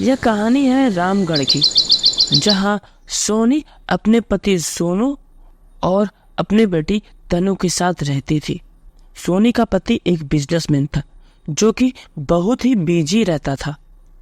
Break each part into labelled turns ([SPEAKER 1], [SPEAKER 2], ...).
[SPEAKER 1] यह कहानी है रामगढ़ की, जहाँ सोनी अपने पति सोनू और अपनी बेटी तनु के साथ रहती थी। सोनी का पति एक बिजनेसमैन था जो कि बहुत ही बिजी रहता था।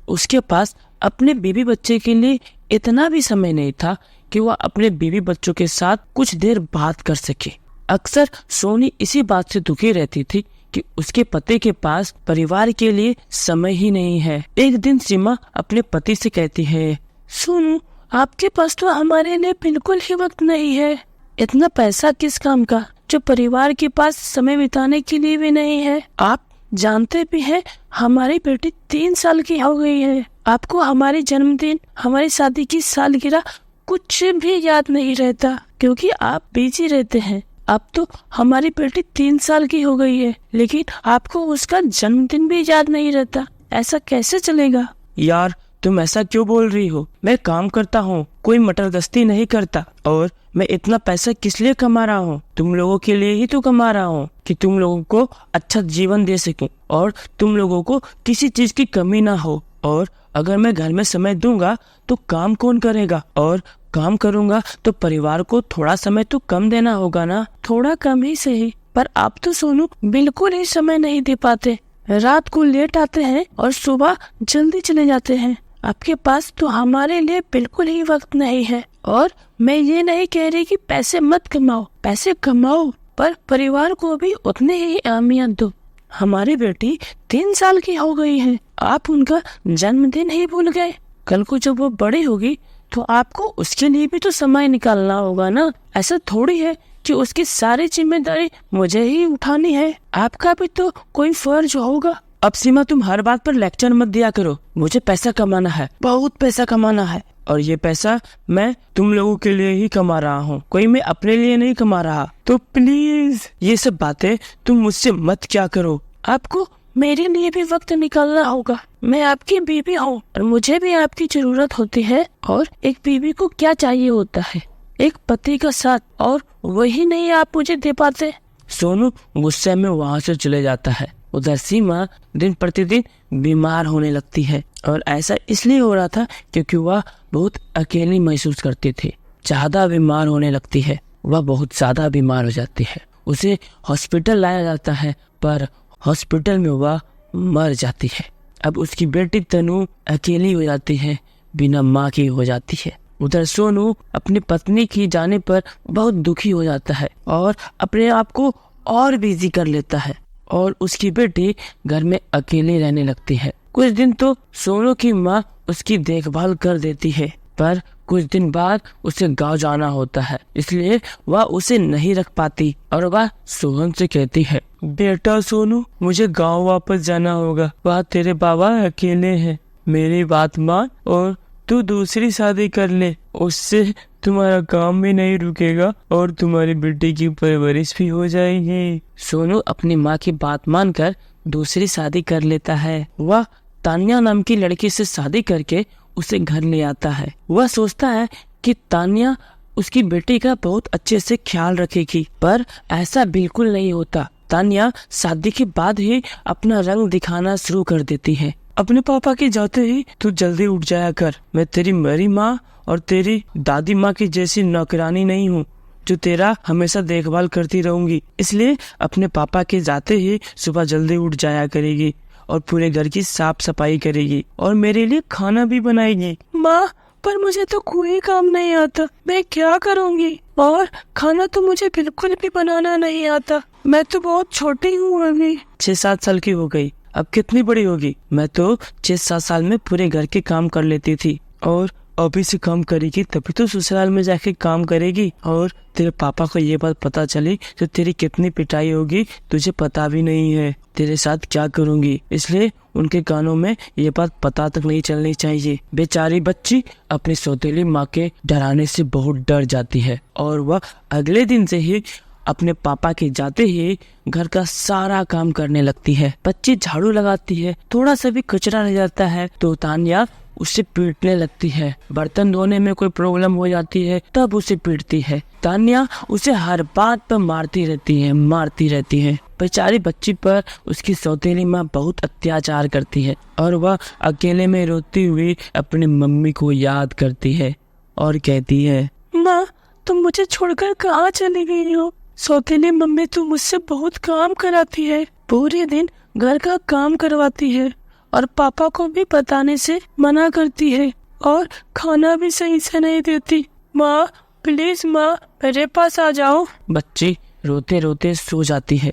[SPEAKER 1] उसके पास अपने बीवी बच्चे के लिए इतना भी समय नहीं था कि वह अपने बीवी बच्चों के साथ कुछ देर बात कर सके। अक्सर सोनी इसी बात से दुखी रहती थी कि उसके पति के पास परिवार के लिए समय ही नहीं है। एक दिन सीमा अपने पति से कहती है, सोनू, आपके पास तो हमारे लिए बिल्कुल ही वक्त नहीं है। इतना पैसा किस काम का जो परिवार के पास समय बिताने के लिए भी नहीं है। आप जानते भी हैं हमारी बेटी 3 साल की हो गई है। आपको हमारे जन्मदिन, हमारी शादी की सालगिरह कुछ भी याद नहीं रहता क्योंकि आप बिजी रहते हैं। अब तो हमारी बेटी 3 साल की हो गई है, लेकिन आपको उसका जन्मदिन भी याद नहीं रहता। ऐसा कैसे चलेगा?
[SPEAKER 2] यार, तुम ऐसा क्यों बोल रही हो? मैं काम करता हूँ, कोई मटर गश्ती नहीं करता। और मैं इतना पैसा किस लिए कमा रहा हूँ? तुम लोगों के लिए ही तो कमा रहा हूँ कि तुम लोगों को अच्छा जीवन दे सकूं और तुम लोगों को किसी चीज की कमी ना हो। और अगर मैं घर में समय दूंगा तो काम कौन करेगा? और काम करूंगा तो परिवार को थोड़ा समय तो कम देना होगा ना।
[SPEAKER 1] थोड़ा कम ही सही, पर आप तो सोनू बिल्कुल ही समय नहीं दे पाते। रात को लेट आते हैं और सुबह जल्दी चले जाते हैं। आपके पास तो हमारे लिए बिल्कुल ही वक्त नहीं है। और मैं ये नहीं कह रही कि पैसे मत कमाओ, पैसे कमाओ, पर परिवार को भी उतने ही अहमियत दो। हमारी बेटी 3 साल की हो गई है, आप उनका जन्मदिन ही भूल गए। कल को जब वो बड़ी होगी तो आपको उसके लिए भी तो समय निकालना होगा ना। ऐसा थोड़ी है कि उसकी सारी जिम्मेदारी मुझे ही उठानी है। आपका भी तो कोई फर्ज होगा।
[SPEAKER 2] अब सीमा, तुम हर बात पर लेक्चर मत दिया करो। मुझे पैसा कमाना है, बहुत पैसा कमाना है, और ये पैसा मैं तुम लोगों के लिए ही कमा रहा हूँ, कोई मैं अपने लिए नहीं कमा रहा। तो प्लीज ये सब बातें तुम मुझसे मत क्या करो।
[SPEAKER 1] आपको मेरे लिए भी वक्त निकालना होगा। मैं आपकी बीवी हूँ और मुझे भी आपकी जरूरत होती है। और एक बीवी को क्या चाहिए होता है? एक पति का साथ, और वही नहीं आप मुझे दे पाते।
[SPEAKER 2] सोनू गुस्से में वहाँ से चले जाता है। उधर सीमा दिन प्रतिदिन बीमार होने लगती है, और ऐसा इसलिए हो रहा था क्योंकि वह बहुत अकेली महसूस करती थी। ज्यादा बीमार होने लगती है, वह बहुत ज्यादा बीमार हो जाती है। उसे हॉस्पिटल लाया जाता है, पर हॉस्पिटल में वह मर जाती है। अब उसकी बेटी तनु अकेली हो जाती है, बिना माँ की हो जाती है। उधर सोनू अपनी पत्नी की जाने पर बहुत दुखी हो जाता है और अपने आप को और बिजी कर लेता है, और उसकी बेटी घर में अकेली रहने लगती है। कुछ दिन तो सोनू की माँ उसकी देखभाल कर देती है, पर कुछ दिन बाद उसे गांव जाना होता है, इसलिए वह उसे नहीं रख पाती और वह सोहन से कहती है, बेटा सोनू, मुझे गांव वापस जाना होगा। वहाँ तेरे बाबा अकेले हैं, मेरी बात मान और तू दूसरी शादी कर ले। उससे तुम्हारा काम भी नहीं रुकेगा और तुम्हारी बेटी की परवरिश भी हो जाएगी।
[SPEAKER 1] सोनू अपनी माँ की बात मानकर दूसरी शादी कर लेता है। वह तान्या नाम की लड़की से शादी करके उसे घर ले आता है। वह सोचता है कि तान्या उसकी बेटी का बहुत अच्छे से ख्याल रखेगी, पर ऐसा बिल्कुल नहीं होता। तान्या शादी के बाद ही अपना रंग दिखाना शुरू कर देती है।
[SPEAKER 2] अपने पापा के जाते ही तू जल्दी उठ जाया कर। मैं तेरी मरी माँ और तेरी दादी माँ की जैसी नौकरानी नहीं हूँ जो तेरा हमेशा देखभाल करती रहूंगी। इसलिए अपने पापा के जाते ही सुबह जल्दी उठ जाया करेगी और पूरे घर की साफ सफाई करेगी और मेरे लिए खाना भी बनाएगी।
[SPEAKER 1] माँ, पर मुझे तो कोई काम नहीं आता, मैं क्या करूँगी? और खाना तो मुझे बिल्कुल भी बनाना नहीं आता। मैं तो बहुत छोटी हूँ, अभी
[SPEAKER 2] 6-7 साल की हो गई। अब कितनी बड़ी होगी? मैं तो 6-7 साल में पूरे घर के काम कर लेती थी, और अभी से काम करेगी तभी तो ससुराल में जाके काम करेगी। और तेरे पापा को ये बात पता चली तो तेरी कितनी पिटाई होगी तुझे पता भी नहीं है। तेरे साथ क्या करूंगी, इसलिए उनके कानों में ये बात पता तक नहीं चलनी चाहिए। बेचारी बच्ची अपनी सौतेली माँ के डराने से बहुत डर जाती है, और वह अगले दिन से ही अपने पापा के जाते ही घर का सारा काम करने लगती है। बच्ची झाड़ू लगाती है, थोड़ा सा भी कचरा रह जाता है तो तान्या उसे पीटने लगती है। बर्तन धोने में कोई प्रॉब्लम हो जाती है तब उसे पीटती है। तान्या उसे हर बात पर मारती रहती है। बेचारी बच्ची पर उसकी सौतेली माँ बहुत अत्याचार करती है और वह अकेले में रोती हुई अपनी मम्मी को याद करती है और कहती है, माँ तुम मुझे छोड़कर कहाँ चली गई हो? सौतेली मम्मी तो मुझसे बहुत काम कराती है, पूरे दिन घर का काम करवाती है और पापा को भी बताने से मना करती है और खाना भी सही से नहीं देती। माँ प्लीज माँ मेरे पास आ जाओ। बच्ची रोते रोते सो जाती है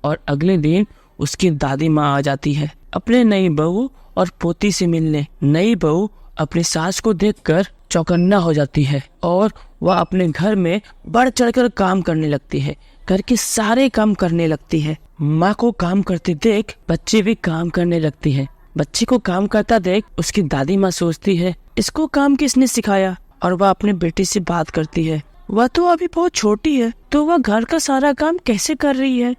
[SPEAKER 2] और अगले दिन उसकी दादी माँ आ जाती है अपने नई बहू और पोती से मिलने। नई बहू अपनी सास को देखकर चौकन्ना हो जाती है और वह अपने घर में बढ़ चढ़कर काम करने लगती है। घर के सारे काम करने लगती है। माँ को काम करते देख बच्ची भी काम करने लगती है। बच्ची को काम करता देख उसकी दादी माँ सोचती है, इसको काम किसने सिखाया? और वह अपने बेटे से बात करती है। वह तो अभी बहुत छोटी है तो वह घर का सारा काम कैसे कर रही है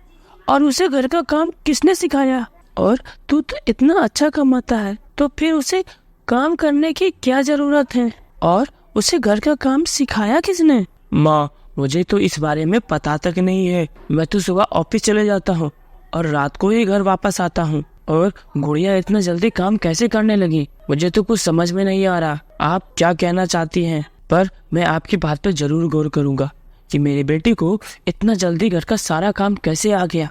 [SPEAKER 2] और उसे घर का काम किसने सिखाया? और तू तो इतना अच्छा कमाता है तो फिर उसे काम करने की क्या जरूरत है और उसे घर का काम सिखाया किसने? माँ मुझे तो इस बारे में पता तक नहीं है। मैं तो सुबह ऑफिस चले जाता हूँ और रात को ही घर वापस आता हूँ और गुड़िया इतना जल्दी काम कैसे करने लगी? मुझे तो कुछ समझ में नहीं आ रहा आप क्या कहना चाहती हैं, पर मैं आपकी बात पर जरूर गौर करूंगा कि मेरी बेटी को इतना जल्दी घर का सारा काम कैसे आ गया।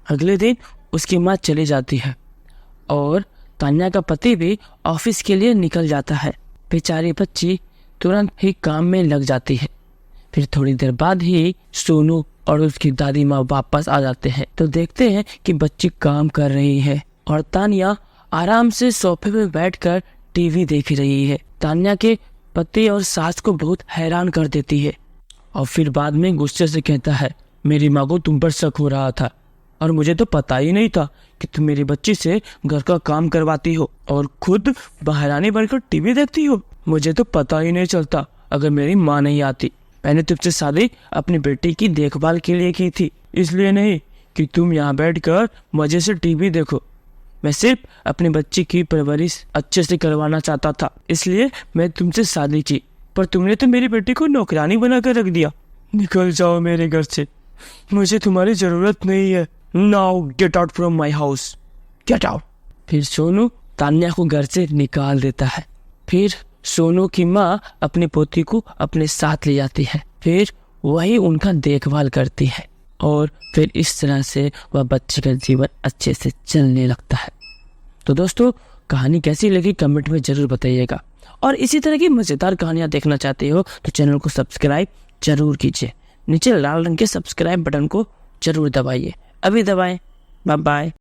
[SPEAKER 2] अगले दिन उसकी माँ चली जाती है और तान्या का पति भी ऑफिस के लिए निकल जाता है। बेचारी बच्ची तुरंत ही काम में लग जाती है। फिर थोड़ी देर बाद ही सोनू और उसकी दादी माँ वापस आ जाते हैं तो देखते हैं कि बच्ची काम कर रही है और तान्या आराम से सोफे पे बैठकर टीवी देख रही है। तान्या के पति और सास को बहुत हैरान कर देती है और फिर बाद में गुस्से से कहता है, मेरी माँ को तुम पर शक हो रहा था और मुझे तो पता ही नहीं था कि तुम मेरी बच्ची से घर का काम करवाती हो और खुद महारानी बनकर टीवी देखती हो। मुझे तो पता ही नहीं चलता अगर मेरी माँ नहीं आती। मैंने तुमसे शादी अपनी बेटी की देखभाल के लिए की थी, इसलिए नहीं कि तुम यहाँ बैठकर मजे से टीवी देखो। मैं सिर्फ अपनी बच्ची की परवरिश अच्छे से करवाना चाहता था, इसलिए मैं तुमसे शादी की, पर तुमने तो मेरी बेटी को नौकरानी बनाकर रख दिया। निकल जाओ मेरे घर से, मुझे तुम्हारी जरूरत नहीं है। Now get out from my house, get out. फिर सोनू तान्या को घर से निकाल देता है। फिर सोनू की माँ अपनी पोती को अपने साथ ले जाती है। फिर वही उनका देखभाल करती है और फिर इस तरह से वह बच्चे का जीवन अच्छे से चलने लगता है। तो दोस्तों कहानी कैसी लगी कमेंट में जरूर बताइएगा और इसी तरह की मज़ेदार कहानियाँ देखना चाहते हो तो चैनल को सब्सक्राइब जरूर कीजिए। नीचे लाल रंग के सब्सक्राइब बटन को जरूर दबाइए, अभी दबाएं। Bye bye.